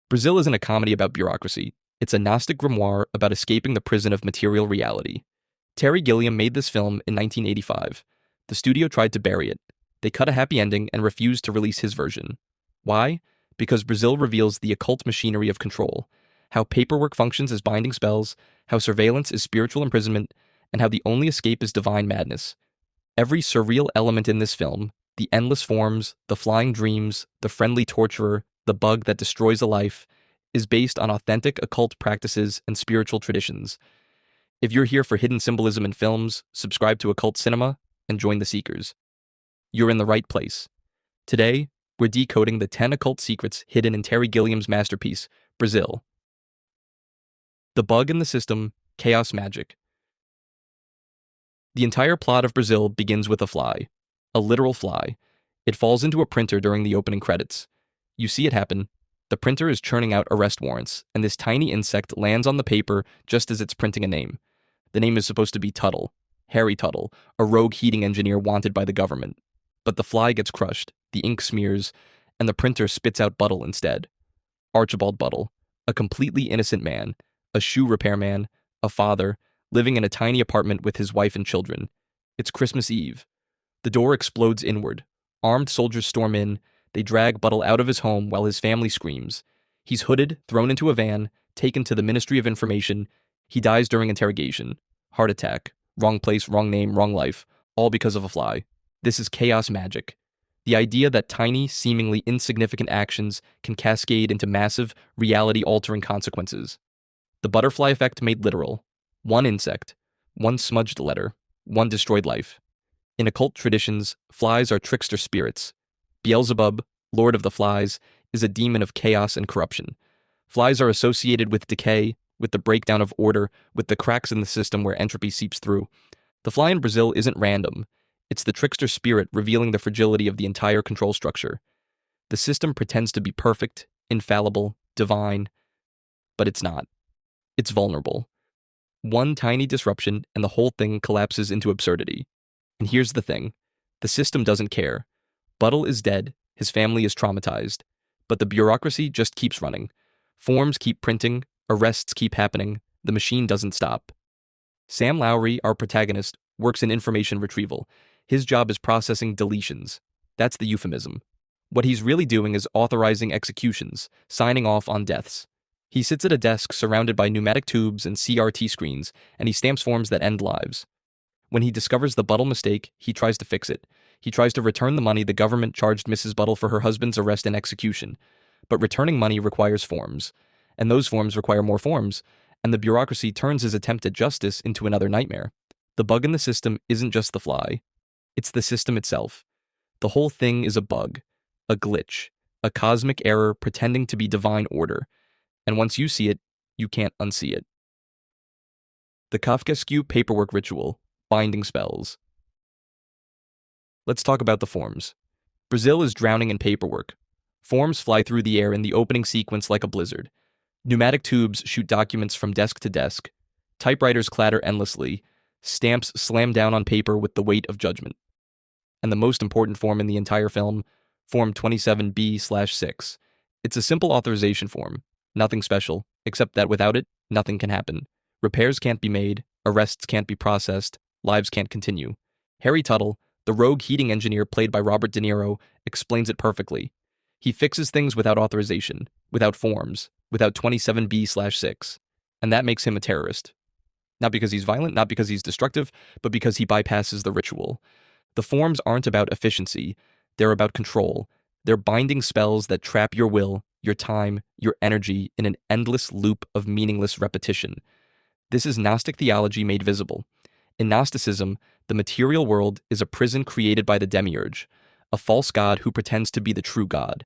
Brazil isn't a comedy about bureaucracy. It's a Gnostic grimoire about escaping the prison of material reality. Terry Gilliam made this film in 1985. The studio tried to bury it. They cut a happy ending and refused to release his version. Why? Because Brazil reveals the occult machinery of control, how paperwork functions as binding spells, how surveillance is spiritual imprisonment, and how the only escape is divine madness. Every surreal element in this film, the endless forms, the flying dreams, the friendly torturer, the bug that destroys a life, is based on authentic occult practices and spiritual traditions. If you're here for hidden symbolism in films, subscribe to Occult Cinema and join the Seekers. You're in the right place. Today, we're decoding the 10 occult secrets hidden in Terry Gilliam's masterpiece, Brazil. The bug in the system, chaos magic. The entire plot of Brazil begins with a fly, a literal fly. It falls into a printer during the opening credits. You see it happen. The printer is churning out arrest warrants, and this tiny insect lands on the paper just as it's printing a name. The name is supposed to be Tuttle, Harry Tuttle, a rogue heating engineer wanted by the government. But the fly gets crushed, the ink smears, and the printer spits out Buttle instead. Archibald Buttle, a completely innocent man, a shoe repairman, a father, living in a tiny apartment with his wife and children. It's Christmas Eve. The door explodes inward. Armed soldiers storm in. They drag Buttle out of his home while his family screams. He's hooded, thrown into a van, taken to the Ministry of Information. He dies during interrogation. Heart attack. Wrong place, wrong name, wrong life. All because of a fly. This is chaos magic. The idea that tiny, seemingly insignificant actions can cascade into massive, reality-altering consequences. The butterfly effect made literal. One insect, one smudged letter, one destroyed life. In occult traditions, flies are trickster spirits. Beelzebub, Lord of the Flies, is a demon of chaos and corruption. Flies are associated with decay, with the breakdown of order, with the cracks in the system where entropy seeps through. The fly in Brazil isn't random. It's the trickster spirit revealing the fragility of the entire control structure. The system pretends to be perfect, infallible, divine, but it's not. It's vulnerable. One tiny disruption and the whole thing collapses into absurdity. And here's the thing. The system doesn't care. Buttle is dead, his family is traumatized, but the bureaucracy just keeps running. Forms keep printing, arrests keep happening, the machine doesn't stop. Sam Lowry, our protagonist, works in information retrieval. His job is processing deletions. That's the euphemism. What he's really doing is authorizing executions, signing off on deaths. He sits at a desk surrounded by pneumatic tubes and CRT screens, and he stamps forms that end lives. When he discovers the Buttle mistake, he tries to fix it. He tries to return the money the government charged Mrs. Buttle for her husband's arrest and execution. But returning money requires forms, and those forms require more forms, and the bureaucracy turns his attempt at justice into another nightmare. The bug in the system isn't just the fly. It's the system itself. The whole thing is a bug, a glitch, a cosmic error pretending to be divine order. And once you see it, you can't unsee it. The Kafkaesque paperwork ritual, binding spells. Let's talk about the forms. Brazil is drowning in paperwork. Forms fly through the air in the opening sequence like a blizzard. Pneumatic tubes shoot documents from desk to desk. Typewriters clatter endlessly. Stamps slam down on paper with the weight of judgment. And the most important form in the entire film, Form 27B/6. It's a simple authorization form. Nothing special, except that without it, nothing can happen. Repairs can't be made, arrests can't be processed, lives can't continue. Harry Tuttle, the rogue heating engineer played by Robert De Niro, explains it perfectly. He fixes things without authorization, without forms, without 27B/6. And that makes him a terrorist. Not because he's violent, not because he's destructive, but because he bypasses the ritual. The forms aren't about efficiency, they're about control. They're binding spells that trap your will, your time, your energy in an endless loop of meaningless repetition. This is Gnostic theology made visible. In Gnosticism, the material world is a prison created by the demiurge, a false god who pretends to be the true god.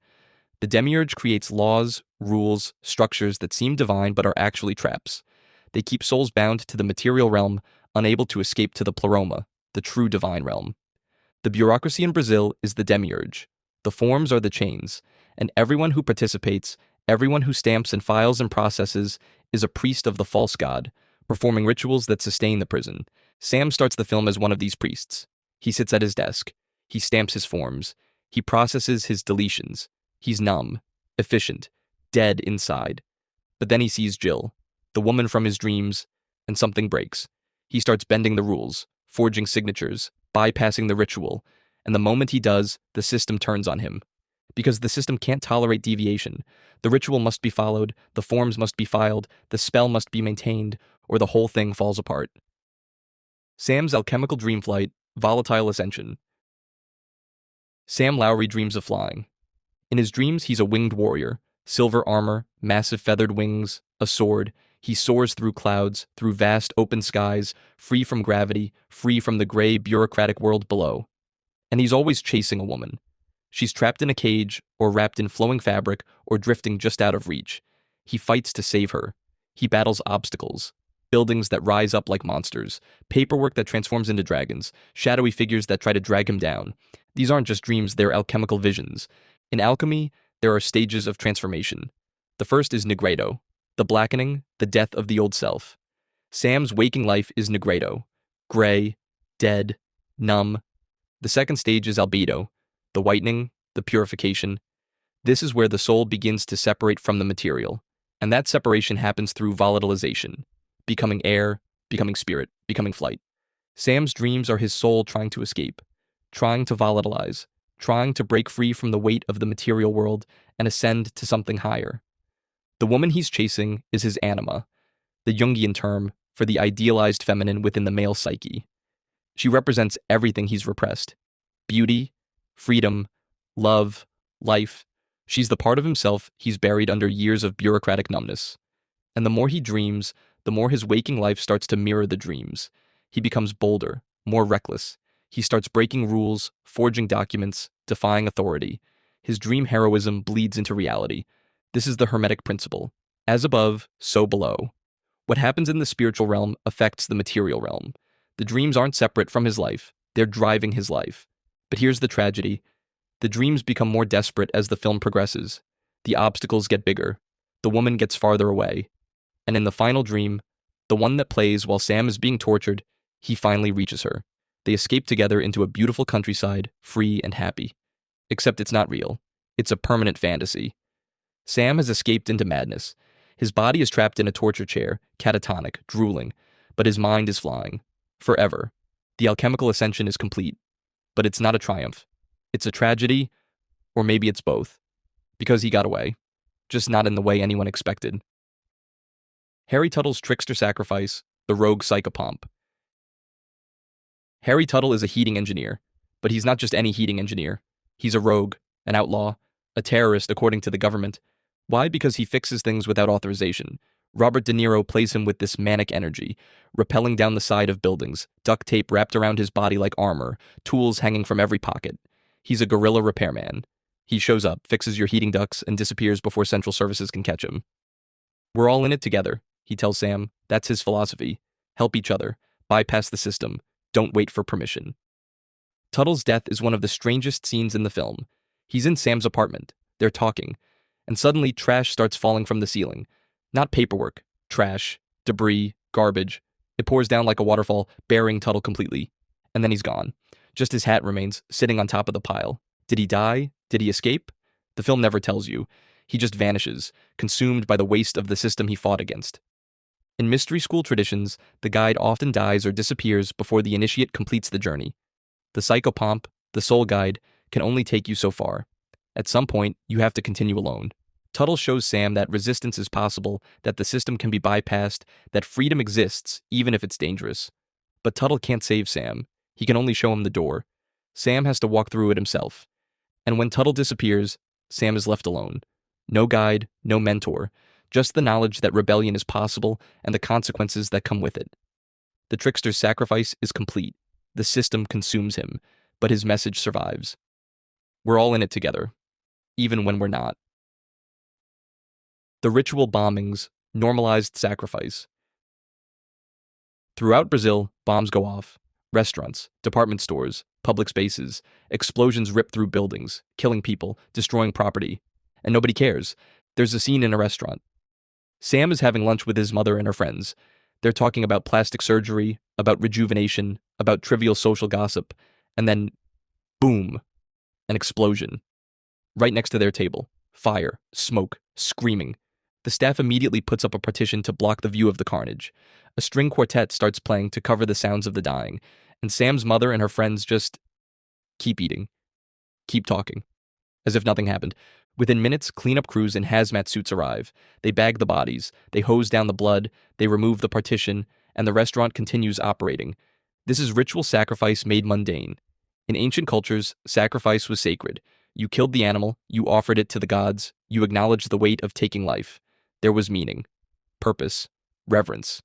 The demiurge creates laws, rules, structures that seem divine but are actually traps. They keep souls bound to the material realm, unable to escape to the pleroma, the true divine realm. The bureaucracy in Brazil is the demiurge. The forms are the chains, and everyone who participates, everyone who stamps and files and processes, is a priest of the false god, performing rituals that sustain the prison. Sam starts the film as one of these priests. He sits at his desk. He stamps his forms. He processes his deletions. He's numb, efficient. dead inside. But then he sees Jill, the woman from his dreams, and something breaks. He starts bending the rules, forging signatures, bypassing the ritual, and the moment he does, the system turns on him. Because the system can't tolerate deviation. The ritual must be followed, the forms must be filed, the spell must be maintained, or the whole thing falls apart. Sam's alchemical dream flight, volatile ascension. Sam Lowry dreams of flying. In his dreams, he's a winged warrior, silver armor, massive feathered wings, a sword. He soars through clouds, through vast open skies, free from gravity, free from the gray bureaucratic world below. And he's always chasing a woman. She's trapped in a cage, or wrapped in flowing fabric, or drifting just out of reach. He fights to save her. He battles obstacles. Buildings that rise up like monsters, paperwork that transforms into dragons, shadowy figures that try to drag him down. These aren't just dreams, they're alchemical visions. In alchemy, there are stages of transformation. The first is nigredo, the blackening, the death of the old self. Sam's waking life is nigredo, gray, dead, numb. The second stage is albedo, the whitening, the purification. This is where the soul begins to separate from the material, and that separation happens through volatilization, becoming air, becoming spirit, becoming flight. Sam's dreams are his soul trying to escape, trying to volatilize, trying to break free from the weight of the material world and ascend to something higher. The woman he's chasing is his anima, the Jungian term for the idealized feminine within the male psyche. She represents everything he's repressed: beauty, freedom, love, life. She's the part of himself he's buried under years of bureaucratic numbness. And the more he dreams, the more his waking life starts to mirror the dreams. He becomes bolder, more reckless. He starts breaking rules, forging documents, defying authority. His dream heroism bleeds into reality. This is the Hermetic principle. As above, so below. What happens in the spiritual realm affects the material realm. The dreams aren't separate from his life. They're driving his life. But here's the tragedy. The dreams become more desperate as the film progresses. The obstacles get bigger. The woman gets farther away. And in the final dream, the one that plays while Sam is being tortured, he finally reaches her. They escape together into a beautiful countryside, free and happy. Except it's not real. It's a permanent fantasy. Sam has escaped into madness. His body is trapped in a torture chair, catatonic, drooling, but his mind is flying. Forever. The alchemical ascension is complete. But it's not a triumph. It's a tragedy, or maybe it's both. Because he got away. Just not in the way anyone expected. Harry Tuttle's trickster sacrifice, the rogue psychopomp. Harry Tuttle is a heating engineer, but he's not just any heating engineer. He's a rogue, an outlaw, a terrorist according to the government. Why? Because he fixes things without authorization. Robert De Niro plays him with this manic energy, rappelling down the side of buildings, duct tape wrapped around his body like armor, tools hanging from every pocket. He's a guerrilla repairman. He shows up, fixes your heating ducts, and disappears before central services can catch him. We're all in it together, he tells Sam. That's his philosophy. Help each other. Bypass the system. Don't wait for permission. Tuttle's death is one of the strangest scenes in the film. He's in Sam's apartment. They're talking. And suddenly trash starts falling from the ceiling. Not paperwork. Trash. Debris. Garbage. It pours down like a waterfall, burying Tuttle completely. And then he's gone. Just his hat remains, sitting on top of the pile. Did he die? Did he escape? The film never tells you. He just vanishes, consumed by the waste of the system he fought against. In mystery school traditions, the guide often dies or disappears before the initiate completes the journey. The psychopomp, the soul guide, can only take you so far. At some point, you have to continue alone. Tuttle shows Sam that resistance is possible, that the system can be bypassed, that freedom exists, even if it's dangerous. But Tuttle can't save Sam. He can only show him the door. Sam has to walk through it himself. And when Tuttle disappears, Sam is left alone. No guide, no mentor, just the knowledge that rebellion is possible and the consequences that come with it. The trickster's sacrifice is complete. The system consumes him, but his message survives. We're all in it together, even when we're not. The ritual bombings, normalized sacrifice. Throughout Brazil, bombs go off. Restaurants, department stores, public spaces, explosions rip through buildings, killing people, destroying property. And nobody cares. There's a scene in a restaurant. Sam is having lunch with his mother and her friends. They're talking about plastic surgery, about rejuvenation, about trivial social gossip, and then, boom, an explosion. Right next to their table. Fire, smoke, screaming. The staff immediately puts up a partition to block the view of the carnage. A string quartet starts playing to cover the sounds of the dying, and Sam's mother and her friends just keep eating, keep talking, as if nothing happened. Within minutes, cleanup crews in hazmat suits arrive. They bag the bodies, they hose down the blood, they remove the partition, and the restaurant continues operating. This is ritual sacrifice made mundane. In ancient cultures, sacrifice was sacred. You killed the animal, you offered it to the gods, you acknowledged the weight of taking life. There was meaning, purpose, reverence.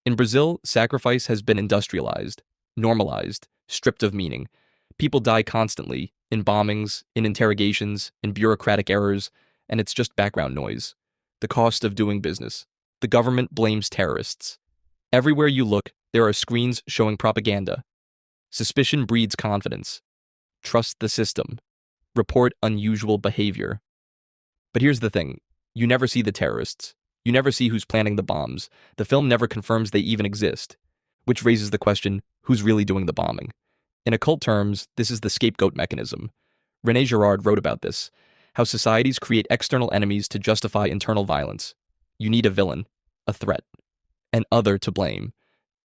In Brazil, sacrifice has been industrialized, normalized, stripped of meaning. People die constantly, in bombings, in interrogations, in bureaucratic errors, and it's just background noise. The cost of doing business. The government blames terrorists. Everywhere you look, there are screens showing propaganda. Suspicion breeds confidence. Trust the system. Report unusual behavior. But here's the thing. You never see the terrorists. You never see who's planning the bombs. The film never confirms they even exist. Which raises the question, who's really doing the bombing? In occult terms, this is the scapegoat mechanism. René Girard wrote about this, how societies create external enemies to justify internal violence. You need a villain, a threat, an other to blame.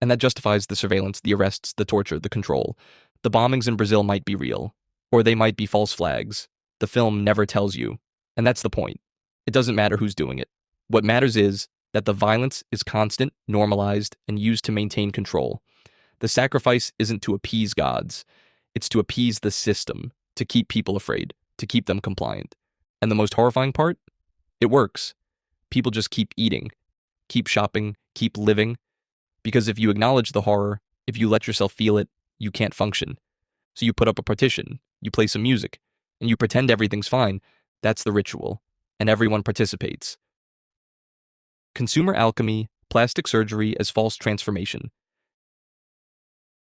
And that justifies the surveillance, the arrests, the torture, the control. The bombings in Brazil might be real, or they might be false flags. The film never tells you, and that's the point. It doesn't matter who's doing it. What matters is that the violence is constant, normalized, and used to maintain control. The sacrifice isn't to appease gods. It's to appease the system, to keep people afraid, to keep them compliant. And the most horrifying part? It works. People just keep eating, keep shopping, keep living. Because if you acknowledge the horror, if you let yourself feel it, you can't function. So you put up a partition, you play some music, and you pretend everything's fine. That's the ritual. And everyone participates. Consumer alchemy, plastic surgery as false transformation.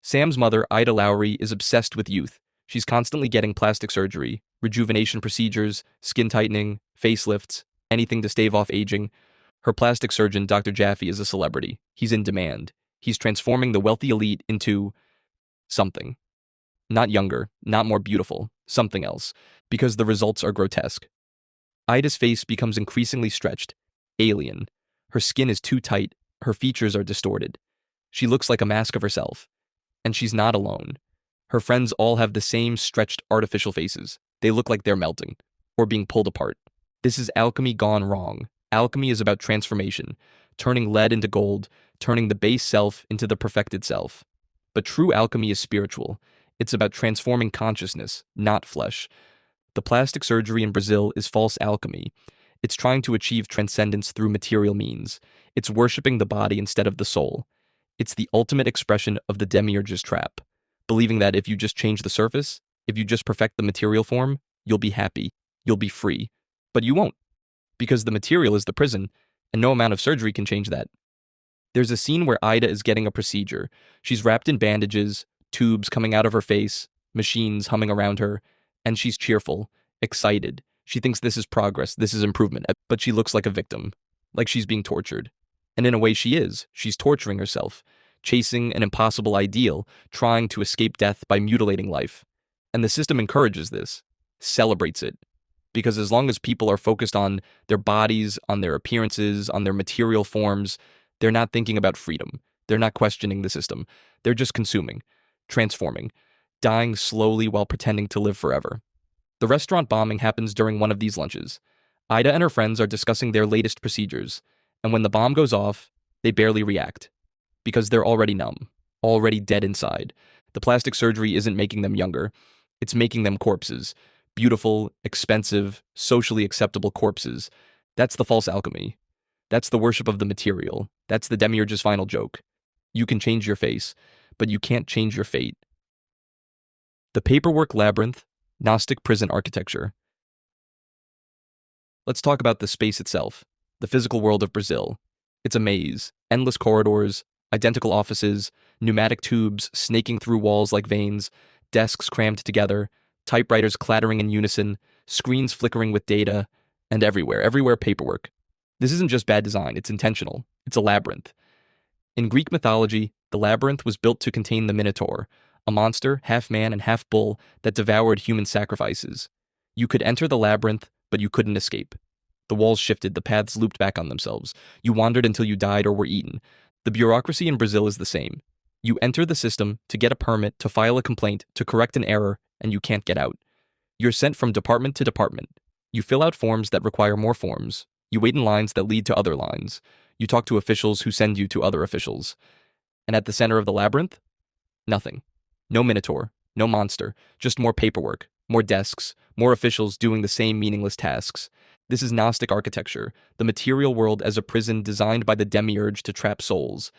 Sam's mother, Ida Lowry, is obsessed with youth. She's constantly getting plastic surgery, rejuvenation procedures, skin tightening, facelifts, anything to stave off aging. Her plastic surgeon, Dr. Jaffe, is a celebrity. He's in demand. He's transforming the wealthy elite into something. Not younger, not more beautiful, something else, because the results are grotesque. Ida's face becomes increasingly stretched, alien. Her skin is too tight, her features are distorted. She looks like a mask of herself. And she's not alone. Her friends all have the same stretched artificial faces. They look like they're melting, or being pulled apart. This is alchemy gone wrong. Alchemy is about transformation, turning lead into gold, turning the base self into the perfected self. But true alchemy is spiritual. It's about transforming consciousness, not flesh. The plastic surgery in Brazil is false alchemy. It's trying to achieve transcendence through material means. It's worshipping the body instead of the soul. It's the ultimate expression of the demiurge's trap, believing that if you just change the surface, if you just perfect the material form, you'll be happy, you'll be free. But you won't, because the material is the prison, and no amount of surgery can change that. There's a scene where Ida is getting a procedure. She's wrapped in bandages, tubes coming out of her face, machines humming around her, and she's cheerful, excited. She thinks this is progress, this is improvement, but she looks like a victim, like she's being tortured. And in a way she is. She's torturing herself, chasing an impossible ideal, trying to escape death by mutilating life. And the system encourages this, celebrates it. Because as long as people are focused on their bodies, on their appearances, on their material forms, they're not thinking about freedom. They're not questioning the system. They're just consuming, transforming, dying slowly while pretending to live forever. The restaurant bombing happens during one of these lunches. Ida and her friends are discussing their latest procedures. And when the bomb goes off, they barely react. Because they're already numb, already dead inside. The plastic surgery isn't making them younger. It's making them corpses. Beautiful, expensive, socially acceptable corpses. That's the false alchemy. That's the worship of the material. That's the demiurge's final joke. You can change your face, but you can't change your fate. The paperwork labyrinth, Gnostic prison architecture. Let's talk about the space itself. The physical world of Brazil. It's a maze, endless corridors, identical offices, pneumatic tubes snaking through walls like veins, desks crammed together, typewriters clattering in unison, screens flickering with data, and everywhere paperwork. This isn't just bad design, it's intentional. It's a labyrinth. In Greek mythology, the labyrinth was built to contain the Minotaur, a monster, half man and half bull, that devoured human sacrifices. You could enter the labyrinth, but you couldn't escape. The walls shifted, the paths looped back on themselves. You wandered until you died or were eaten. The bureaucracy in Brazil is the same. You enter the system to get a permit, to file a complaint, to correct an error, and you can't get out. You're sent from department to department. You fill out forms that require more forms. You wait in lines that lead to other lines. You talk to officials who send you to other officials. And at the center of the labyrinth? Nothing. No minotaur, no monster, just more paperwork, more desks, more officials doing the same meaningless tasks. This is Gnostic architecture, the material world as a prison designed by the demiurge to trap souls.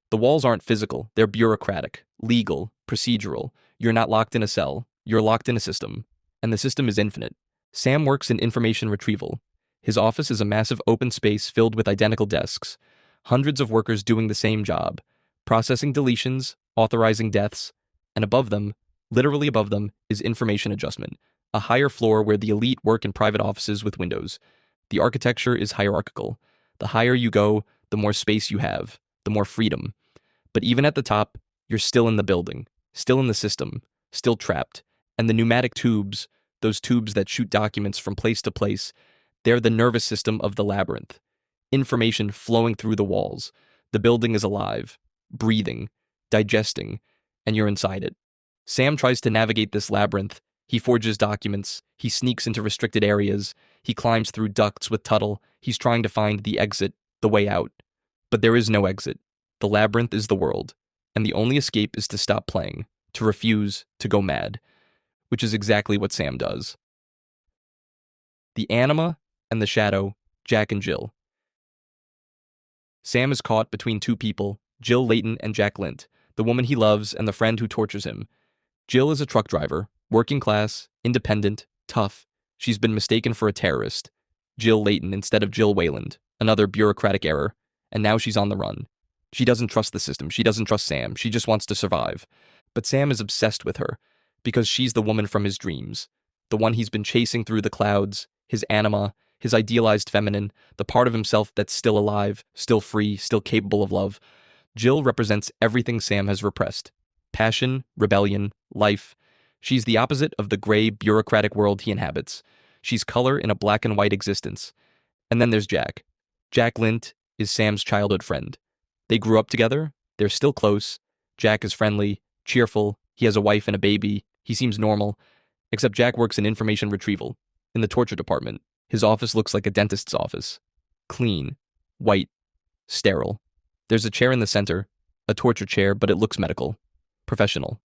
The walls aren't physical, they're bureaucratic, legal, procedural. You're not locked in a cell, you're locked in a system. And the system is infinite. Sam works in information retrieval. His office is a massive open space filled with identical desks. Hundreds of workers doing the same job, processing deletions, authorizing deaths, and above them, literally above them, is information adjustment, a higher floor where the elite work in private offices with windows. The architecture is hierarchical. The higher you go, the more space you have, the more freedom. But even at the top, you're still in the building, still in the system, still trapped. And the pneumatic tubes, those tubes that shoot documents from place to place, they're the nervous system of the labyrinth. Information flowing through the walls. The building is alive, breathing, digesting, and you're inside it. Sam tries to navigate this labyrinth. He forges documents. He sneaks into restricted areas. He climbs through ducts with Tuttle. He's trying to find the exit, the way out. But there is no exit. The labyrinth is the world, and the only escape is to stop playing, to refuse, to go mad, which is exactly what Sam does. The anima and the shadow, Jack and Jill. Sam is caught between two people, Jill Layton and Jack Lint, the woman he loves and the friend who tortures him. Jill is a truck driver, working class, independent, tough. She's been mistaken for a terrorist. Jill Layton instead of Jill Wayland, another bureaucratic error, and now she's on the run. She doesn't trust the system, she doesn't trust Sam, she just wants to survive. But Sam is obsessed with her, because she's the woman from his dreams, the one he's been chasing through the clouds, his anima, his idealized feminine, the part of himself that's still alive, still free, still capable of love. Jill represents everything Sam has repressed. Passion, rebellion, life. She's the opposite of the gray, bureaucratic world he inhabits. She's color in a black and white existence. And then there's Jack. Jack Lint is Sam's childhood friend. They grew up together, they're still close. Jack is friendly, cheerful, he has a wife and a baby, he seems normal, except Jack works in information retrieval, in the torture department. His office looks like a dentist's office. Clean, white, sterile. There's a chair in the center, a torture chair, but it looks medical, professional.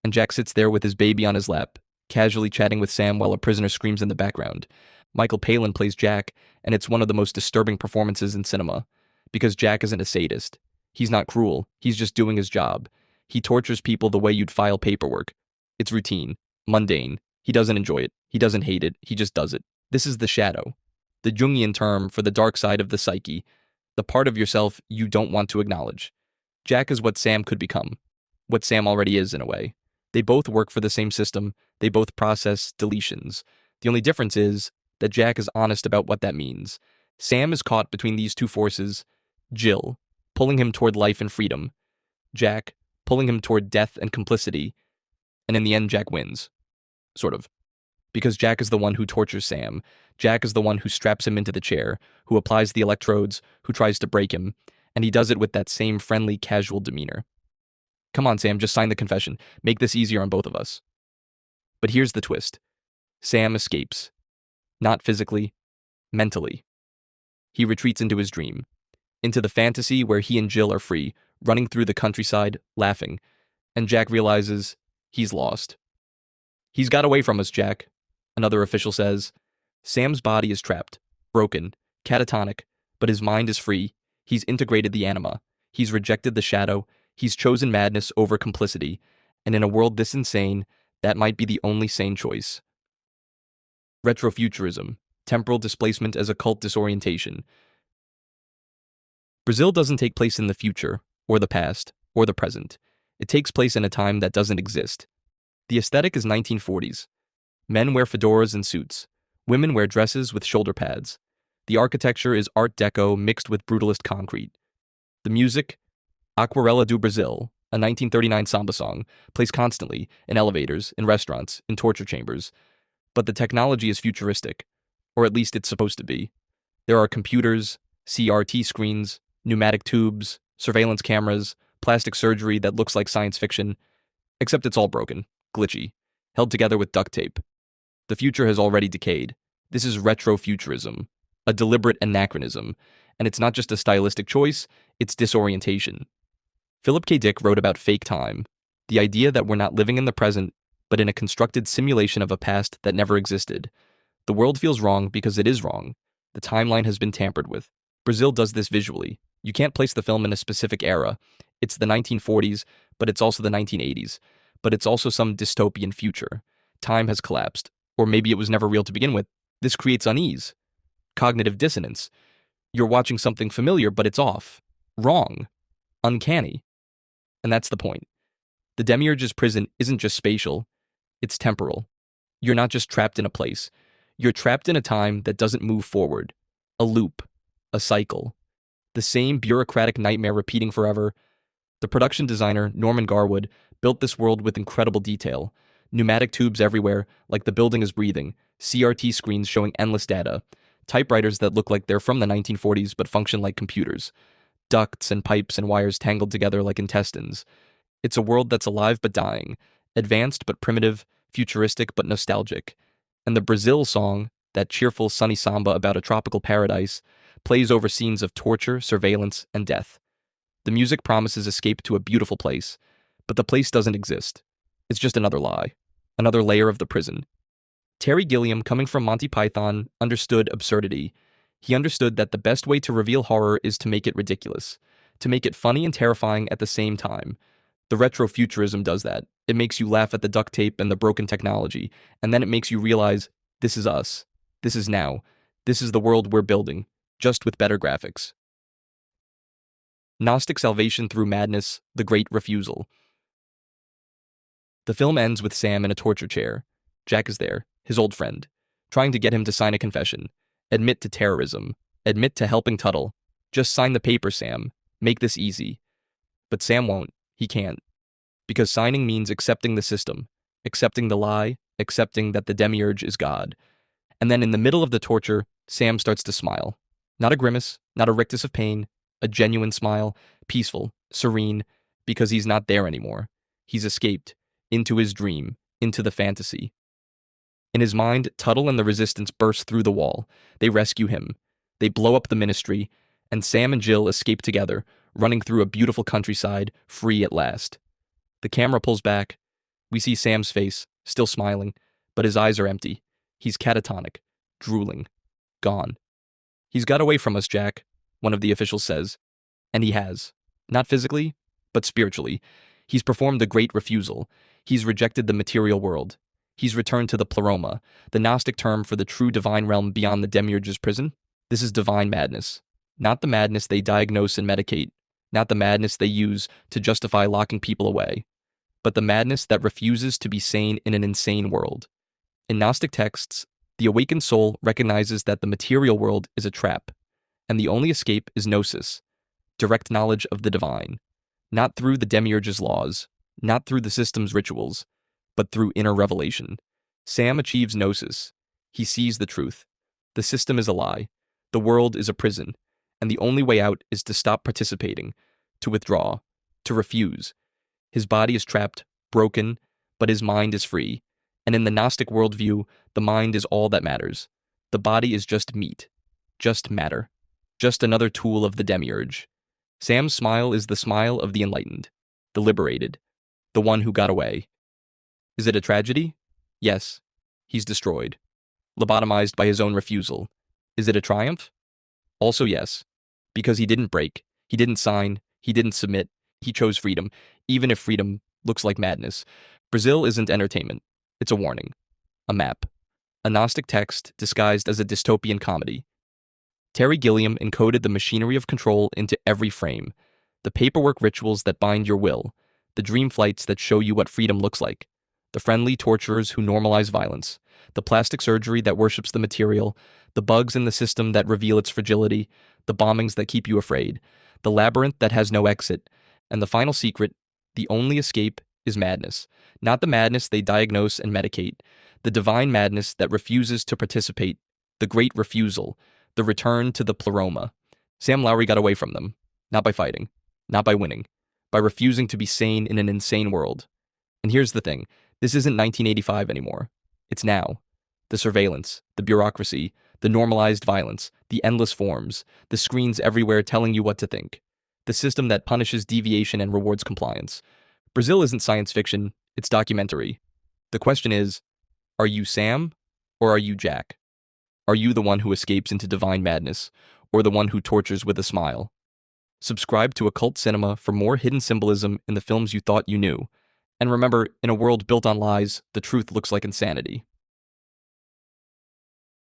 And Jack sits there with his baby on his lap, casually chatting with Sam while a prisoner screams in the background. Michael Palin plays Jack, and it's one of the most disturbing performances in cinema, because Jack isn't a sadist. He's not cruel, he's just doing his job. He tortures people the way you'd file paperwork. It's routine, mundane. He doesn't enjoy it, he doesn't hate it, he just does it. This is the shadow, the Jungian term for the dark side of the psyche, the part of yourself you don't want to acknowledge. Jack is what Sam could become, what Sam already is in a way. They both work for the same system, they both process deletions. The only difference is that Jack is honest about what that means. Sam is caught between these two forces, Jill, pulling him toward life and freedom, Jack, pulling him toward death and complicity, and in the end Jack wins. Sort of. Because Jack is the one who tortures Sam. Jack is the one who straps him into the chair, who applies the electrodes, who tries to break him, and he does it with that same friendly, casual demeanor. Come on, Sam, just sign the confession. Make this easier on both of us. But here's the twist. Sam escapes. Not physically, mentally. He retreats into his dream, into the fantasy where he and Jill are free, running through the countryside, laughing, and Jack realizes he's lost. He's got away from us, Jack, another official says. Sam's body is trapped, broken, catatonic, but his mind is free. He's integrated the anima. He's rejected the shadow. He's chosen madness over complicity. And in a world this insane, that might be the only sane choice. Retrofuturism, temporal displacement as occult disorientation. Brazil doesn't take place in the future, or the past, or the present. It takes place in a time that doesn't exist. The aesthetic is 1940s. Men wear fedoras and suits. Women wear dresses with shoulder pads. The architecture is Art Deco mixed with brutalist concrete. The music, Aquarela do Brasil, a 1939 samba song, plays constantly in elevators, in restaurants, in torture chambers. But the technology is futuristic. or at least it's supposed to be. There are computers, CRT screens, pneumatic tubes, surveillance cameras, plastic surgery that looks like science fiction, except it's all broken, glitchy, held together with duct tape. The future has already decayed. This is retrofuturism, a deliberate anachronism, and it's not just a stylistic choice, it's disorientation. Philip K. Dick wrote about fake time, the idea that we're not living in the present, but in a constructed simulation of a past that never existed. The world feels wrong because it is wrong. The timeline has been tampered with. Brazil does this visually. You can't place the film in a specific era. It's the 1940s, but it's also the 1980s. But it's also some dystopian future. Time has collapsed. Or maybe it was never real to begin with. This creates unease. Cognitive dissonance. You're watching something familiar, but it's off. Wrong. Uncanny. And that's the point. The Demiurge's prison isn't just spatial. It's temporal. You're not just trapped in a place. You're trapped in a time that doesn't move forward. A loop. A cycle. The same bureaucratic nightmare repeating forever. The production designer, Norman Garwood, built this world with incredible detail. Pneumatic tubes everywhere, like the building is breathing. CRT screens showing endless data. Typewriters that look like they're from the 1940s but function like computers. Ducts and pipes and wires tangled together like intestines. It's a world that's alive but dying. Advanced but primitive. Futuristic but nostalgic. And the Brazil song, that cheerful sunny samba about a tropical paradise, plays over scenes of torture, surveillance, and death. The music promises escape to a beautiful place, but the place doesn't exist. It's just another lie, another layer of the prison. Terry Gilliam, coming from Monty Python, understood absurdity. He understood that the best way to reveal horror is to make it ridiculous, to make it funny and terrifying at the same time. The retrofuturism does that. It makes you laugh at the duct tape and the broken technology, and then it makes you realize, this is us. This is now. This is the world we're building, just with better graphics. Gnostic Salvation through Madness, The Great Refusal. The film ends with Sam in a torture chair. Jack is there, his old friend, trying to get him to sign a confession, admit to terrorism, admit to helping Tuttle. Just sign the paper, Sam. Make this easy. But Sam won't. He can't. Because signing means accepting the system, accepting the lie, accepting that the Demiurge is God. And then in the middle of the torture, Sam starts to smile. Not a grimace, not a rictus of pain, a genuine smile, peaceful, serene, because he's not there anymore. He's escaped, into his dream, into the fantasy. In his mind, Tuttle and the resistance burst through the wall. They rescue him. They blow up the ministry, and Sam and Jill escape together, running through a beautiful countryside, free at last. The camera pulls back. We see Sam's face, still smiling, but his eyes are empty. He's catatonic, drooling, gone. He's got away from us, Jack, one of the officials says. And he has. Not physically, but spiritually. He's performed the great refusal. He's rejected the material world. He's returned to the pleroma, the Gnostic term for the true divine realm beyond the Demiurge's prison. This is divine madness. Not the madness they diagnose and medicate. Not the madness they use to justify locking people away. But the madness that refuses to be sane in an insane world. In Gnostic texts, the awakened soul recognizes that the material world is a trap, and the only escape is gnosis, direct knowledge of the divine, not through the Demiurge's laws, not through the system's rituals, but through inner revelation. Sam achieves gnosis. He sees the truth. The system is a lie. The world is a prison, and the only way out is to stop participating, to withdraw, to refuse. His body is trapped, broken, but his mind is free. And in the Gnostic worldview, the mind is all that matters. The body is just meat, just matter, just another tool of the Demiurge. Sam's smile is the smile of the enlightened, the liberated, the one who got away. Is it a tragedy? Yes. He's destroyed, lobotomized by his own refusal. Is it a triumph? Also yes, because he didn't break, he didn't sign, he didn't submit, he chose freedom, even if freedom looks like madness. Brazil isn't entertainment. It's a warning, a map, a Gnostic text disguised as a dystopian comedy. Terry Gilliam encoded the machinery of control into every frame, the paperwork rituals that bind your will, the dream flights that show you what freedom looks like, the friendly torturers who normalize violence, the plastic surgery that worships the material, the bugs in the system that reveal its fragility, the bombings that keep you afraid, the labyrinth that has no exit, and the final secret, the only escape, is madness. Not the madness they diagnose and medicate, the divine madness that refuses to participate, The Great Refusal, the return to the pleroma. Sam Lowry got away from them, not by fighting, not by winning, by refusing to be sane in an insane world. And here's the thing, this isn't 1985 anymore. It's now. The surveillance, the bureaucracy, the normalized violence, the endless forms, the screens everywhere telling you what to think. The system that punishes deviation and rewards compliance. Brazil isn't science fiction, it's documentary. The question is, are you Sam or are you Jack? Are you the one who escapes into divine madness or the one who tortures with a smile? Subscribe to Occult Cinema for more hidden symbolism in the films you thought you knew. And remember, in a world built on lies, the truth looks like insanity.